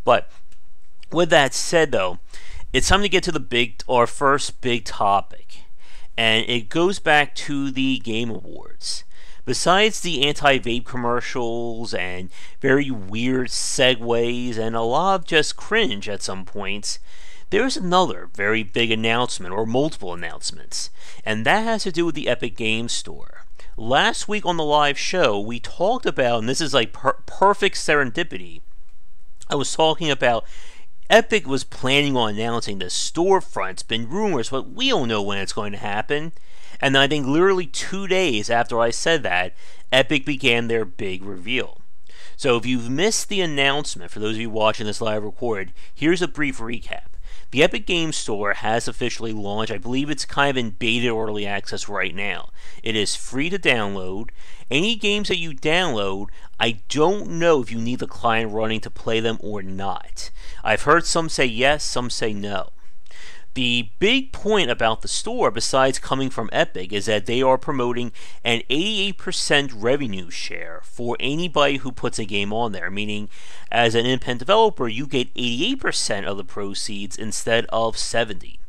But with that said, though, it's time to get to our first big topic, and it goes back to the Game Awards. Besides the anti-vape commercials and very weird segues and a lot of just cringe at some points, there's another very big announcement, or multiple announcements, and that has to do with the Epic Games Store. Last week on the live show, we talked about, and this is like perfect serendipity, I was talking about Epic was planning on announcing the storefront. It's been rumors, but we don't know when it's going to happen. And I think literally 2 days after I said that, Epic began their big reveal. So if you've missed the announcement, for those of you watching this live recorded, here's a brief recap. The Epic Games Store has officially launched. I believe it's kind of in beta early access right now. It is free to download. Any games that you download, I don't know if you need the client running to play them or not. I've heard some say yes, some say no. The big point about the store, besides coming from Epic, is that they are promoting an 88% revenue share for anybody who puts a game on there, meaning as an independent developer, you get 88% of the proceeds instead of 70%.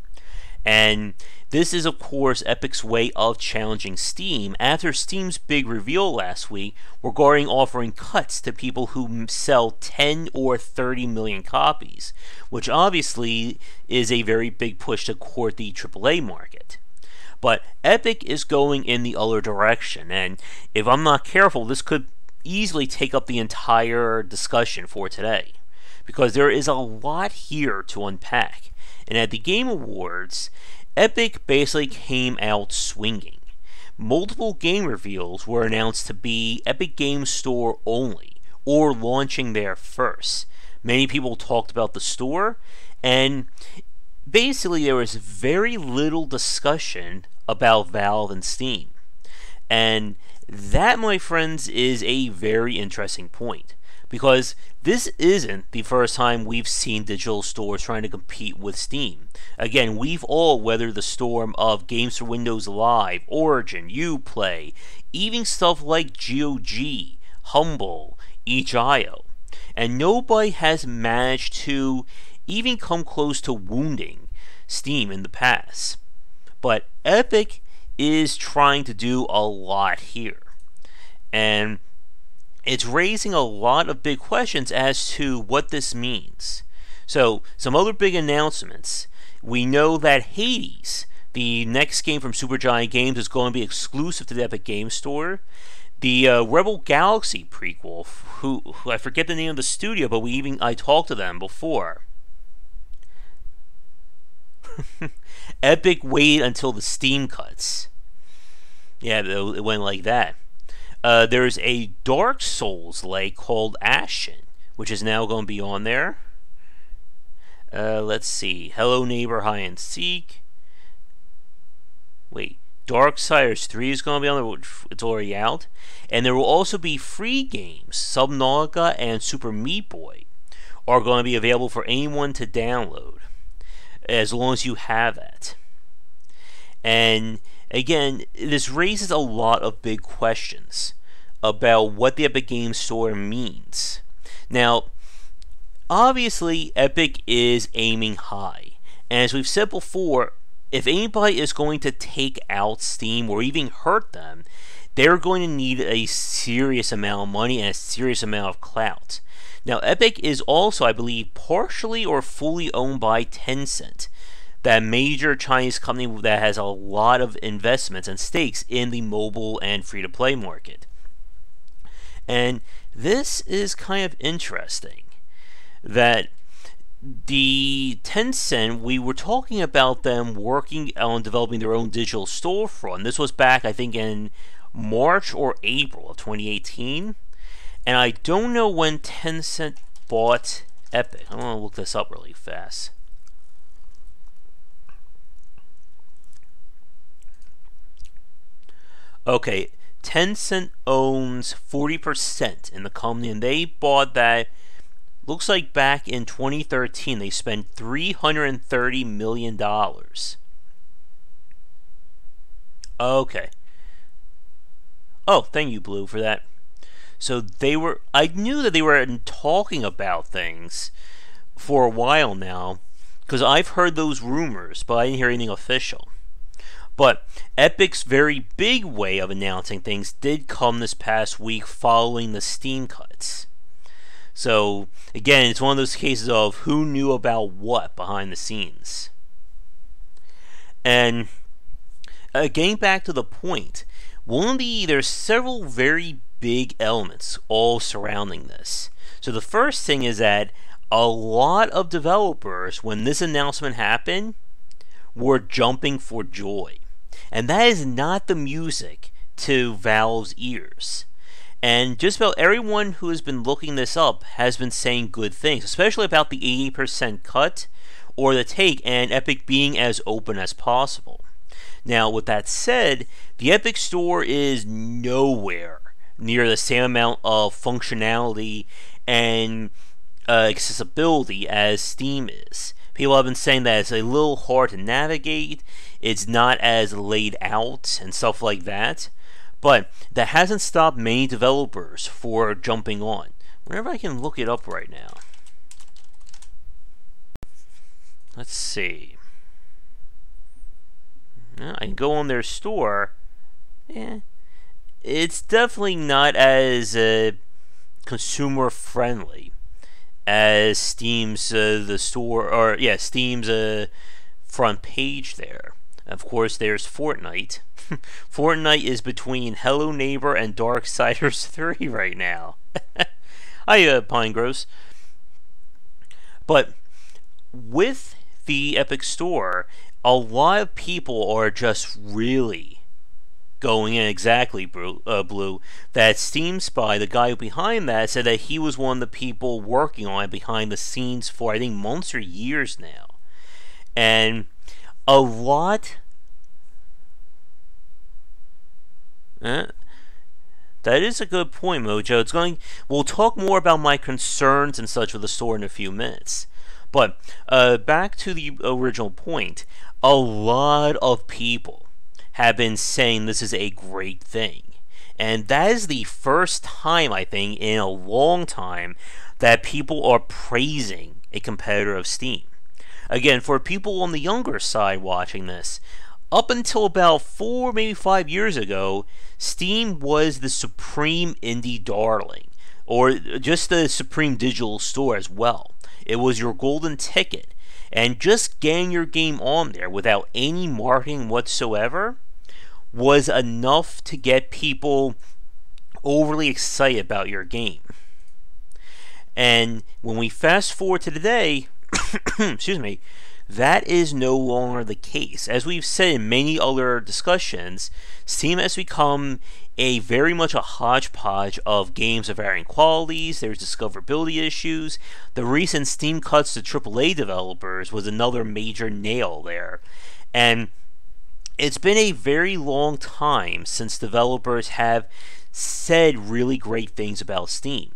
And this is, of course, Epic's way of challenging Steam after Steam's big reveal last week regarding offering cuts to people who sell 10 or 30 million copies, which obviously is a very big push to court the AAA market. But Epic is going in the other direction, and if I'm not careful, this could easily take up the entire discussion for today, because there is a lot here to unpack. And at the Game Awards, Epic basically came out swinging. Multiple game reveals were announced to be Epic Games Store only, or launching there first. Many people talked about the store, and basically there was very little discussion about Valve and Steam. And that, my friends, is a very interesting point, because this isn't the first time we've seen digital stores trying to compete with Steam. Again, we've all weathered the storm of Games for Windows Live, Origin, Uplay, even stuff like GOG, Humble, itch.io, and nobody has managed to even come close to wounding Steam in the past. But Epic is trying to do a lot here, and it's raising a lot of big questions as to what this means. So, some other big announcements. We know that Hades, the next game from Supergiant Games, is going to be exclusive to the Epic Games Store. The Rebel Galaxy prequel, who I forget the name of the studio, but I talked to them before. Epic waited until the Steam cuts. Yeah, it went like that. There's a Dark Souls-like called Ashen, which is now going to be on there. Let's see. Hello Neighbor Hide and Seek. Wait, Darksiders 3 is going to be on there. It's already out. And there will also be free games. Subnautica and Super Meat Boy are going to be available for anyone to download, as long as you have that. And again, this raises a lot of big questions about what the Epic Games Store means. Now, obviously, Epic is aiming high. And as we've said before, if anybody is going to take out Steam or even hurt them, they're going to need a serious amount of money and a serious amount of clout. Now, Epic is also, I believe, partially or fully owned by Tencent, that major Chinese company that has a lot of investments and stakes in the mobile and free-to-play market. And this is kind of interesting, that the Tencent, we were talking about them working on developing their own digital storefront. This was back, I think, in March or April of 2018. And I don't know when Tencent bought Epic. I want to look this up really fast. Okay, Tencent owns 40% in the company, and they bought that, looks like back in 2013. They spent $330 million. Okay. Oh, thank you, Blue, for that. So they were, I knew that they were talking about things, for a while now, because I've heard those rumors, but I didn't hear anything official. But Epic's very big way of announcing things did come this past week following the Steam cuts. So, again, it's one of those cases of who knew about what behind the scenes. And getting back to the point, there's several very big elements all surrounding this. So the first thing is that a lot of developers, when this announcement happened, were jumping for joy. And that is not the music to Valve's ears. And just about everyone who has been looking this up has been saying good things, especially about the 80% cut or the take and Epic being as open as possible. Now, with that said, the Epic Store is nowhere near the same amount of functionality and accessibility as Steam is. People have been saying that it's a little hard to navigate, it's not as laid out and stuff like that, but that hasn't stopped many developers for jumping on. Whenever I can look it up right now. Let's see. I can go on their store. Yeah, it's definitely not as consumer friendly as Steam's the store, or Steam's front page there. Of course, there's Fortnite. Fortnite is between Hello Neighbor and Darksiders 3 right now. Hi, Pine Groves. But with the Epic Store, a lot of people are just really going in. Exactly, Blue. That Steam Spy, the guy behind that, said that he was one of the people working on it behind the scenes for, I think, months or years now. And a lot... that is a good point, Mojo. We'll talk more about my concerns and such with the store in a few minutes. But back to the original point, a lot of people have been saying this is a great thing. And that is the first time, I think, in a long time that people are praising a competitor of Steam. Again, for people on the younger side watching this, up until about 4, maybe 5 years ago, Steam was the supreme indie darling, or just the supreme digital store as well. It was your golden ticket, and just getting your game on there without any marketing whatsoever was enough to get people overly excited about your game. And when we fast forward to today, excuse me, that is no longer the case. As we've said in many other discussions, Steam has become very much a hodgepodge of games of varying qualities. There's discoverability issues. The recent Steam cuts to AAA developers was another major nail there. And it's been a very long time since developers have said really great things about Steam.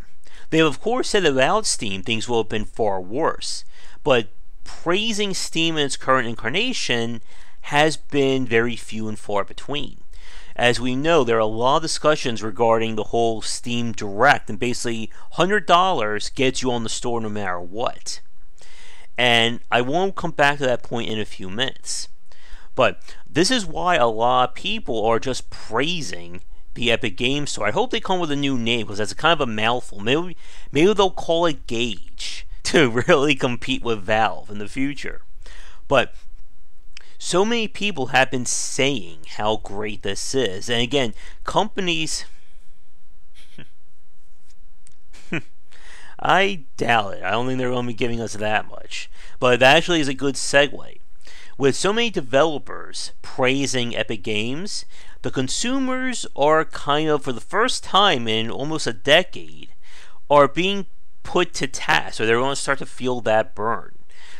They have, of course, said about Steam things will have been far worse, but praising Steam in its current incarnation has been very few and far between. As we know, there are a lot of discussions regarding the whole Steam Direct, and basically $100 gets you on the store no matter what. And I won't come back to that point in a few minutes. But this is why a lot of people are just praising the Epic Games Store. I hope they come with a new name, because that's kind of a mouthful. Maybe they'll call it Gauge to really compete with Valve in the future. But so many people have been saying how great this is. And again, companies... I doubt it. I don't think they're going to be giving us that much. But that actually is a good segue. With so many developers praising Epic Games, the consumers are kind of, for the first time in almost a decade, are being put to task, or they're going to start to feel that burn.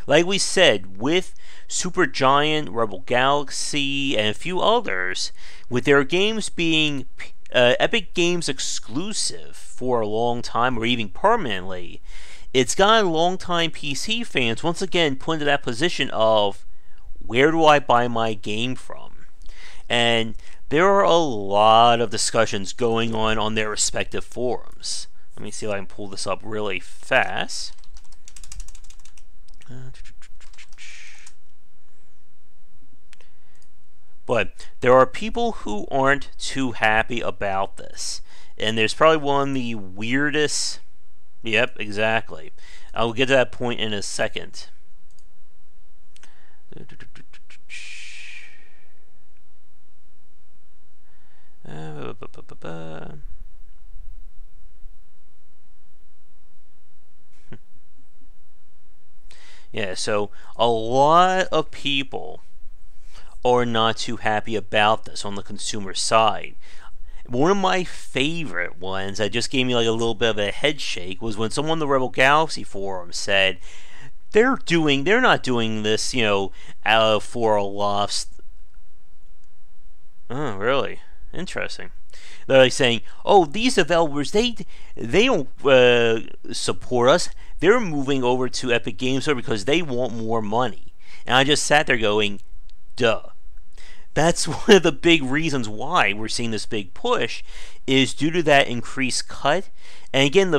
Like we said, with Supergiant, Rebel Galaxy, and a few others, with their games being Epic Games exclusive for a long time, or even permanently, it's got long-time PC fans once again put into that position of, where do I buy my game from? And there are a lot of discussions going on their respective forums. Let me see if I can pull this up really fast. But there are people who aren't too happy about this. And there's probably one of the weirdest. Yep, exactly. I'll get to that point in a second. Yeah, so a lot of people are not too happy about this on the consumer side. One of my favorite ones that just gave me like a little bit of a head shake was when someone on the Rebel Galaxy forum said they're not doing this, for a loss. Oh, really? Interesting. They're like saying, "Oh, these developers, they don't support us. They're moving over to Epic Games Store because they want more money." And I just sat there going, "Duh." That's one of the big reasons why we're seeing this big push, is due to that increased cut, and again,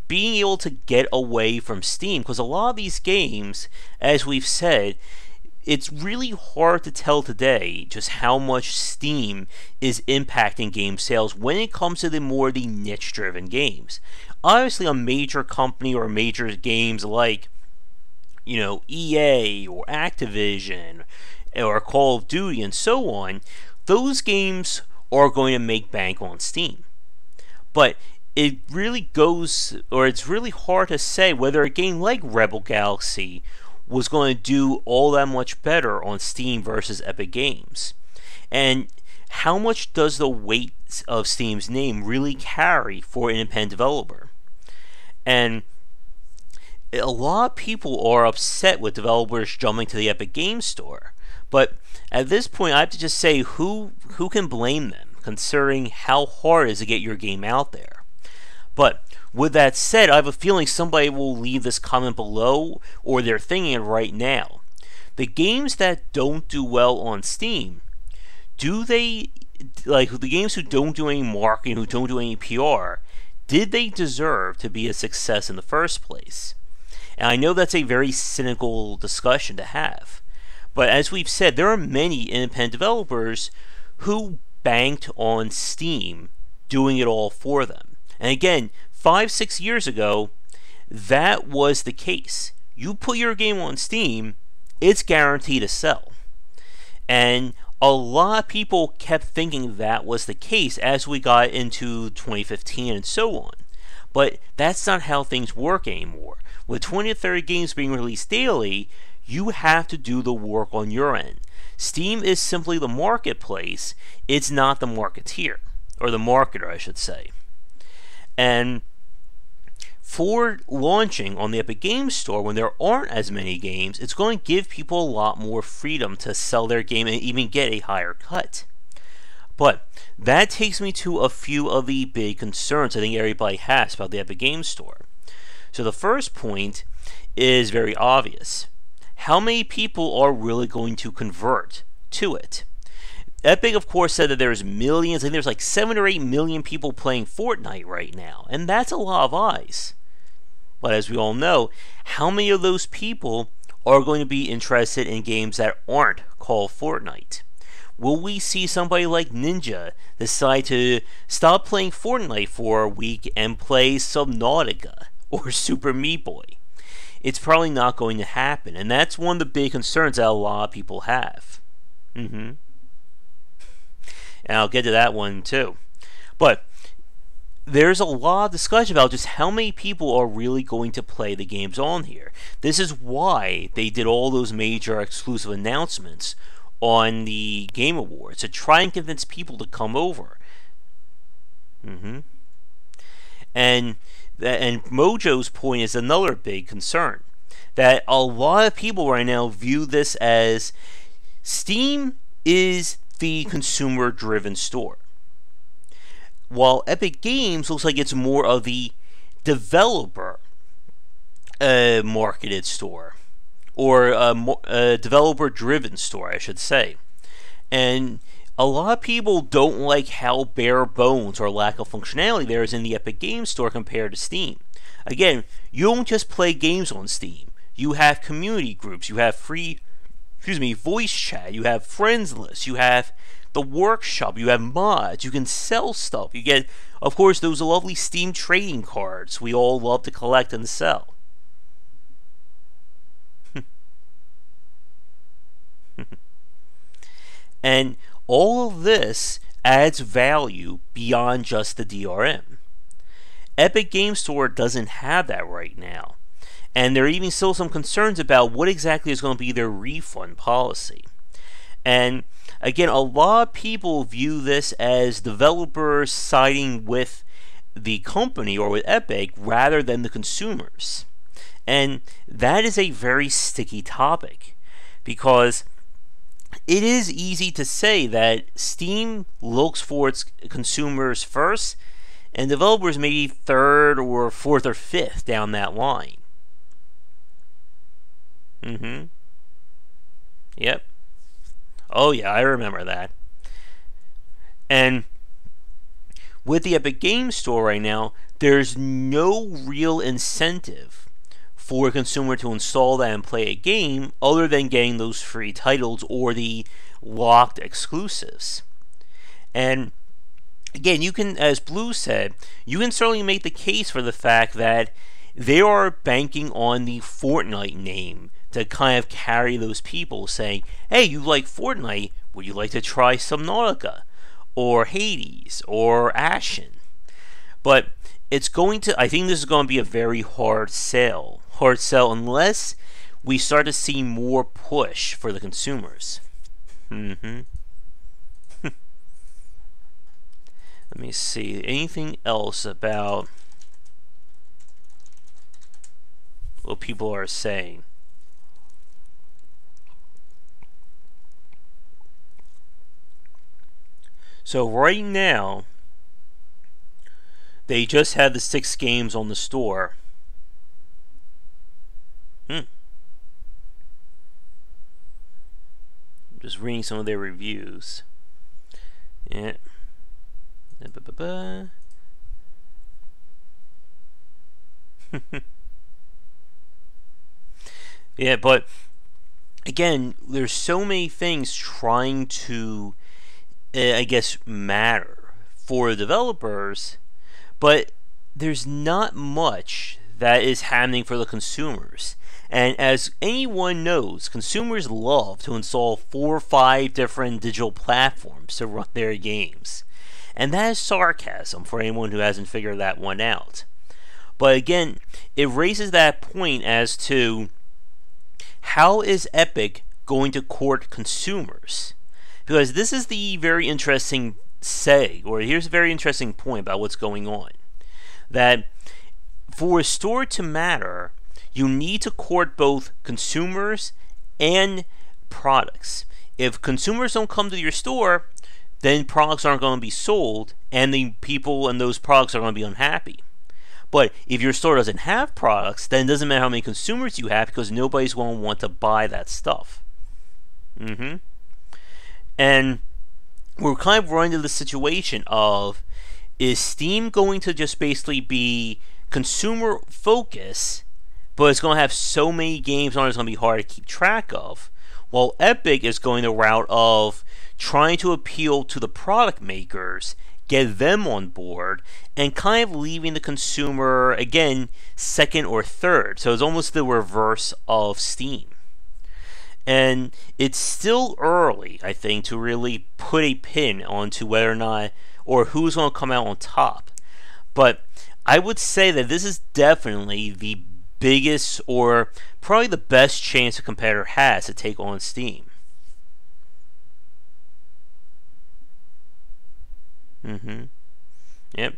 being able to get away from Steam, because a lot of these games, as we've said, it's really hard to tell today just how much Steam is impacting game sales when it comes to the niche-driven games. Obviously, a major company or major games like, EA or Activision or Call of Duty and so on, those games are going to make bank on Steam. But it's really hard to say whether a game like Rebel Galaxy was going to do all that much better on Steam versus Epic Games. And how much does the weight of Steam's name really carry for an independent developer? And a lot of people are upset with developers jumping to the Epic Games Store. But at this point, I have to just say, who can blame them, considering how hard it is to get your game out there? But with that said, I have a feeling somebody will leave this comment below, or they're thinking it right now. The games that don't do well on Steam, the games who don't do any marketing, who don't do any PR, did they deserve to be a success in the first place? And I know that's a very cynical discussion to have. But as we've said, there are many independent developers who banked on Steam doing it all for them. And again, 5-6 years ago, that was the case. You put your game on Steam, it's guaranteed to sell. And a lot of people kept thinking that was the case as we got into 2015 and so on. But that's not how things work anymore. With 20 to 30 games being released daily, you have to do the work on your end. Steam is simply the marketplace, it's not the marketeer, or the marketer, I should say. And for launching on the Epic Games Store, when there aren't as many games, it's going to give people a lot more freedom to sell their game and even get a higher cut. But that takes me to a few of the big concerns I think everybody has about the Epic Games Store. So the first point is very obvious. How many people are really going to convert to it? Epic, of course, said that there's millions, and there's like 7 or 8 million people playing Fortnite right now, and that's a lot of eyes. But as we all know, how many of those people are going to be interested in games that aren't called Fortnite? Will we see somebody like Ninja decide to stop playing Fortnite for a week and play Subnautica or Super Meat Boy? It's probably not going to happen, and that's one of the big concerns that a lot of people have. And I'll get to that one too. But there's a lot of discussion about just how many people are really going to play the games on here. This is why they did all those major exclusive announcements on the Game Awards, to try and convince people to come over. And Mojo's point is another big concern, that a lot of people right now view this as Steam is the consumer-driven store, while Epic Games looks like it's more of the developer marketed store, or a developer-driven store, I should say. And a lot of people don't like how bare bones or lack of functionality there is in the Epic Games Store compared to Steam. Again, you don't just play games on Steam. You have community groups, you have free voice chat, you have friends list, you have the workshop, you have mods, you can sell stuff, you get, of course, those lovely Steam trading cards we all love to collect and sell. And all of this adds value beyond just the DRM. Epic Game Store doesn't have that right now. And there are even still some concerns about what exactly is going to be their refund policy. And again, a lot of people view this as developers siding with the company or with Epic rather than the consumers. And that is a very sticky topic, because it is easy to say that Steam looks for its consumers first, and developers maybe third or fourth or fifth down that line. Yep. Oh yeah, I remember that. And with the Epic Game Store right now, there's no real incentive for a consumer to install that and play a game other than getting those free titles or the locked exclusives. And again, you can, as Blue said, you can certainly make the case for the fact that they are banking on the Fortnite name to kind of carry those people, saying, hey, you like Fortnite, would you like to try Subnautica, or Hades, or Ashen? But it's going to, I think this is going to be a very hard sell unless we start to see more push for the consumers. Let me see, anything else about what people are saying? So right now, they just had the 6 games on the store. Just reading some of their reviews. Yeah. Yeah, but again, there's so many things trying to, I guess, matter for the developers, but there's not much that is happening for the consumers. And as anyone knows, consumers love to install 4 or 5 different digital platforms to run their games. And that is sarcasm for anyone who hasn't figured that one out. But again, it raises that point as to how is Epic going to court consumers? Because this is the very interesting here's a very interesting point about what's going on. That for a store to matter, you need to court both consumers and products. If consumers don't come to your store, then products aren't going to be sold, and the people and those products are going to be unhappy. But if your store doesn't have products, then it doesn't matter how many consumers you have, because nobody's going to want to buy that stuff. And we're kind of running into the situation of, is Steam going to just basically be consumer focus, but it's going to have so many games on it, it's going to be hard to keep track of, while Epic is going the route of trying to appeal to the product makers, get them on board, and kind of leaving the consumer, again, second or third. So it's almost the reverse of Steam. And it's still early, I think, to really put a pin onto whether or not, or who's going to come out on top. But I would say that this is definitely the biggest, or probably the best chance a competitor has to take on Steam. Yep.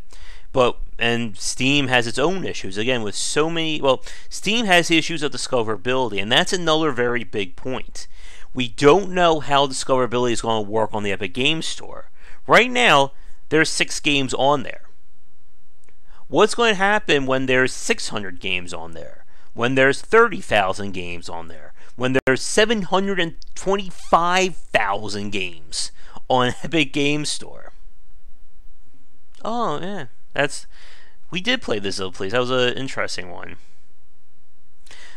And Steam has its own issues. Again, with so many, Steam has issues of discoverability, and that's another very big point. We don't know how discoverability is going to work on the Epic Game Store. Right now, there's 6 games on there. What's going to happen when there's 600 games on there? When there's 30,000 games on there? When there's 725,000 games on Epic Game Store? Oh, yeah. We did play this little place. That was an interesting one.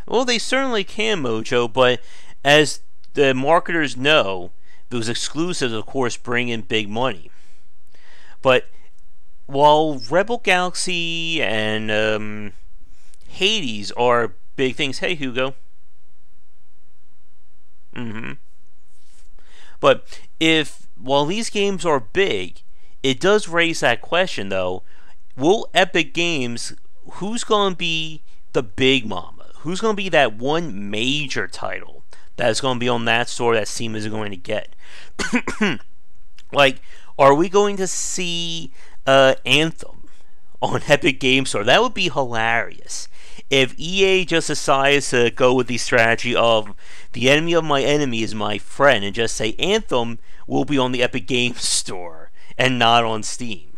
Well, they certainly can, Mojo, but as the marketers know those exclusives, of course, bring in big money. But while Rebel Galaxy and Hades are big things, hey Hugo. But while these games are big, it does raise that question though. Will Epic Games, who's going to be the big mama? Who's going to be that one major title that's going to be on that store that Steam is going to get? Like, are we going to see Anthem on Epic Games Store? That would be hilarious. If EA just decides to go with the strategy of the enemy of my enemy is my friend and just say Anthem will be on the Epic Games Store and not on Steam.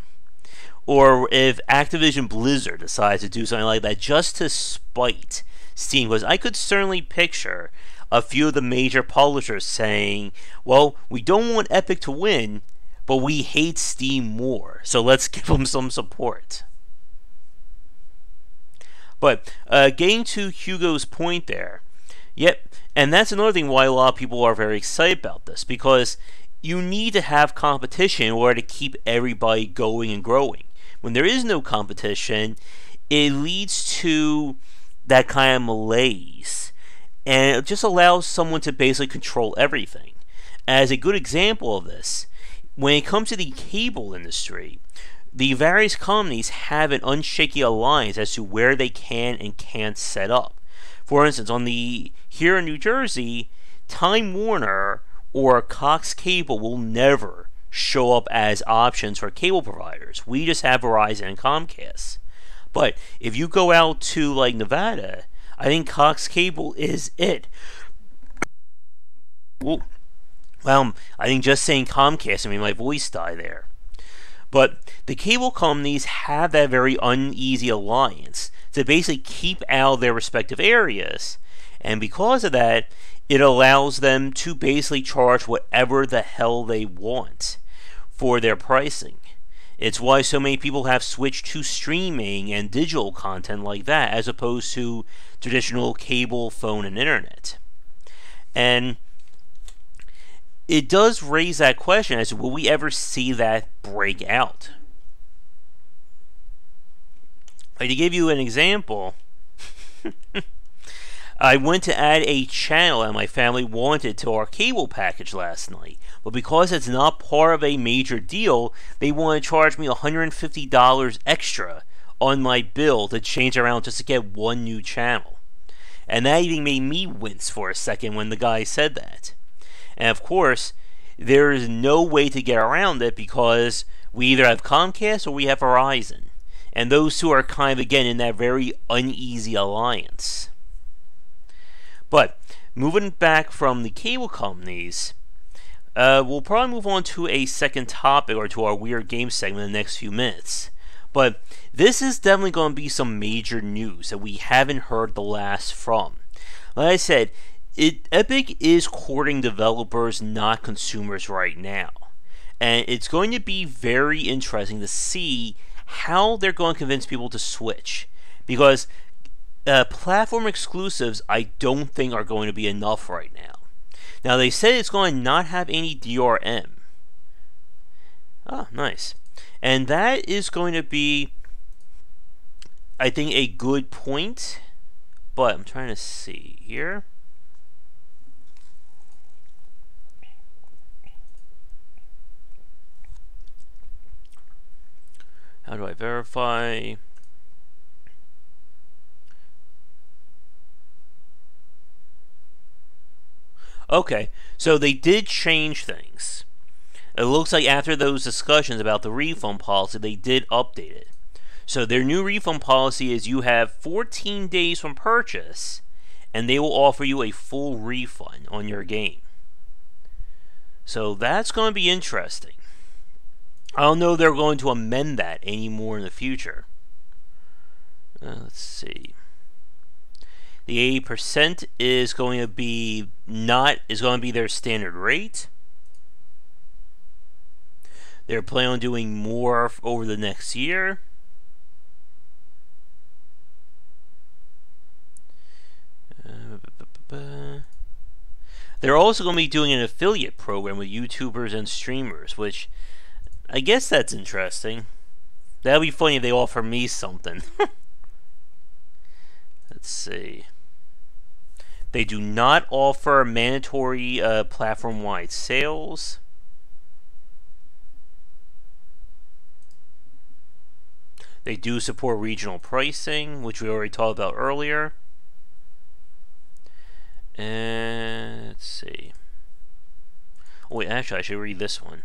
Or if Activision Blizzard decides to do something like that just to spite Steam, because I could certainly picture a few of the major publishers saying, well, we don't want Epic to win, but we hate Steam more, so let's give them some support. But getting to Hugo's point there, and that's another thing why a lot of people are very excited about this, because you need to have competition in order to keep everybody going and growing. When there is no competition, it leads to that kind of malaise, and it just allows someone to basically control everything. As a good example of this, when it comes to the cable industry, the various companies have an unshaky alliance as to where they can and can't set up. For instance, here in New Jersey, Time Warner or Cox Cable will never show up as options for cable providers. We just have Verizon and Comcast. But if you go out to like Nevada, I think Cox Cable is it. Well, I think just saying Comcast made my voice die there. But the cable companies have that very uneasy alliance to basically keep out of their respective areas. And because of that, it allows them to basically charge whatever the hell they want for their pricing. It's why so many people have switched to streaming and digital content like that as opposed to traditional cable, phone, and internet. And it does raise that question as to will we ever see that break out? Like, to give you an example, I went to add a channel that my family wanted to our cable package last night, but because it's not part of a major deal, they want to charge me $150 extra on my bill to change around just to get one new channel. And that even made me wince for a second when the guy said that. And of course, there is no way to get around it because we either have Comcast or we have Verizon. And those two are kind of, again, in that very uneasy alliance. But moving back from the cable companies, we'll probably move on to a second topic or to our weird game segment in the next few minutes. But this is definitely going to be some major news that we haven't heard the last from. Like I said, Epic is courting developers, not consumers right now. And it's going to be very interesting to see how they're going to convince people to switch. Because platform exclusives, I don't think are going to be enough right now. Now, they said it's going to not have any DRM. Ah, nice. And that is going to be, I think, a good point. But I'm trying to see here. How do I verify? Okay, so they did change things. It looks like after those discussions about the refund policy, they did update it. So their new refund policy is you have 14 days from purchase, and they will offer you a full refund on your game. So that's going to be interesting. I don't know if they're going to amend that anymore in the future. Let's see. The 80% is going to be their standard rate. They're planning on doing more over the next year. They're also going to be doing an affiliate program with YouTubers and streamers, which I guess that's interesting. That'd be funny if they offer me something. Let's see. They do not offer mandatory platform-wide sales. They do support regional pricing, which we already talked about earlier. And let's see. Oh, wait, actually, I should read this one.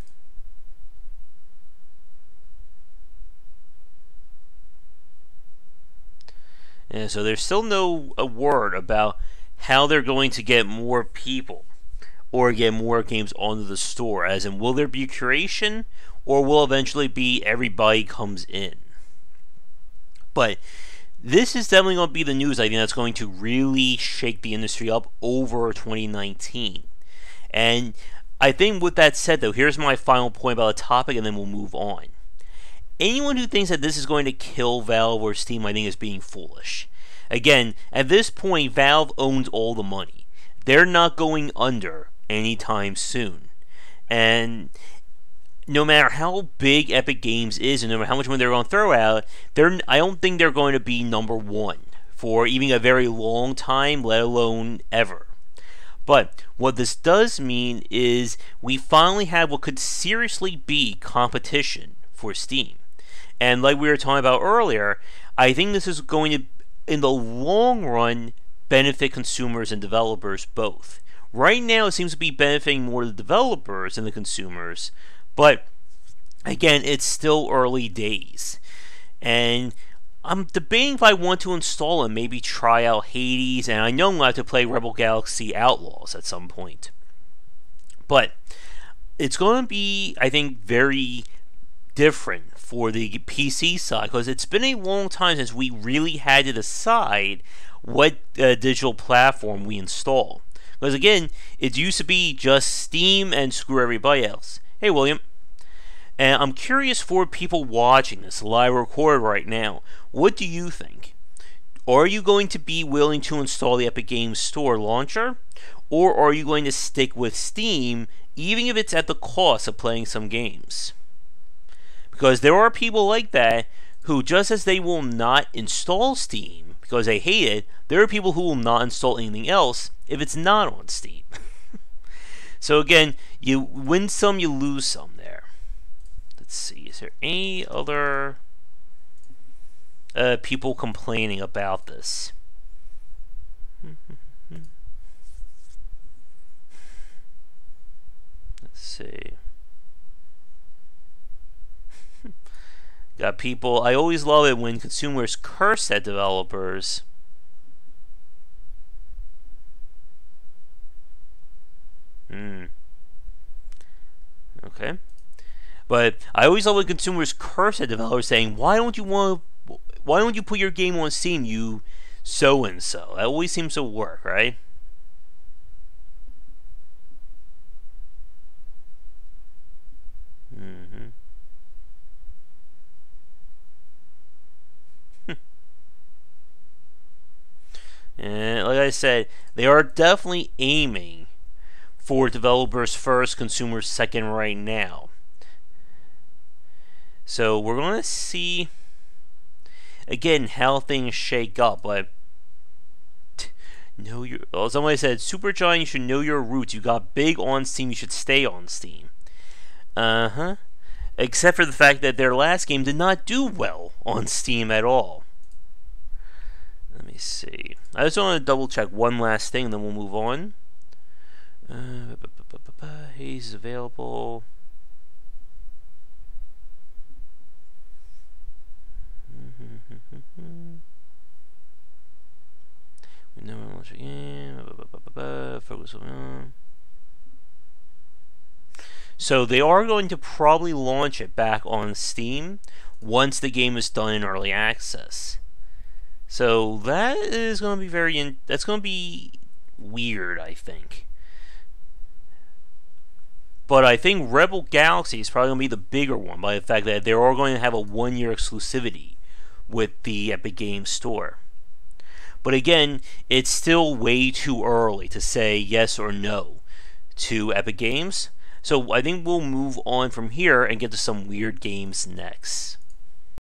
And so there's still no word about how they're going to get more people or get more games onto the store. As in, will there be curation, or will eventually be everybody comes in? But this is definitely going to be the news, I think, that's going to really shake the industry up over 2019. And I think with that said, though, here's my final point about the topic, and then we'll move on. Anyone who thinks that this is going to kill Valve or Steam, I think, is being foolish. Again, at this point, Valve owns all the money. They're not going under anytime soon. And no matter how big Epic Games is, and no matter how much money they're going to throw out, I don't think they're going to be number one for even a very long time, let alone ever. But what this does mean is we finally have what could seriously be competition for Steam. And like we were talking about earlier, I think this is going to, in the long run, benefit consumers and developers both. Right now, it seems to be benefiting more the developers than the consumers, but again, it's still early days. And I'm debating if I want to install and maybe try out Hades, and I know I'm going to have to play Rebel Galaxy Outlaws at some point. But it's going to be, I think, very different for the PC side, because it's been a long time since we really had to decide what digital platform we install. Because again, it used to be just Steam and screw everybody else. Hey, William. And I'm curious for people watching this live record right now, what do you think? Are you going to be willing to install the Epic Games Store launcher? Or are you going to stick with Steam, even if it's at the cost of playing some games? Because there are people like that who, just as they will not install Steam because they hate it, there are people who will not install anything else if it's not on Steam. So again, you win some, you lose some there. Let's see, is there any other people complaining about this? Let's see. Got people, I always love it when consumers curse at developers. Okay. But I always love when consumers curse at developers saying, why don't you put your game on Steam, you so and so? That always seems to work, right? And like I said, they are definitely aiming for developers first, consumers second right now. So we're going to see, again, how things shake up. But somebody said, Supergiant, you should know your roots. You got big on Steam, you should stay on Steam. Except for the fact that their last game did not do well on Steam at all. Let me see. I just want to double check one last thing, and then we'll move on. Haze is available. We never launch again. Focus on. So they are going to probably launch it back on Steam once the game is done in early access. So that is going to be that's going to be weird, I think. But I think Rebel Galaxy is probably going to be the bigger one by the fact that they are going to have a 1-year exclusivity with the Epic Games Store. But again, it's still way too early to say yes or no. to Epic Games. So I think we'll move on from here and get to some weird games next.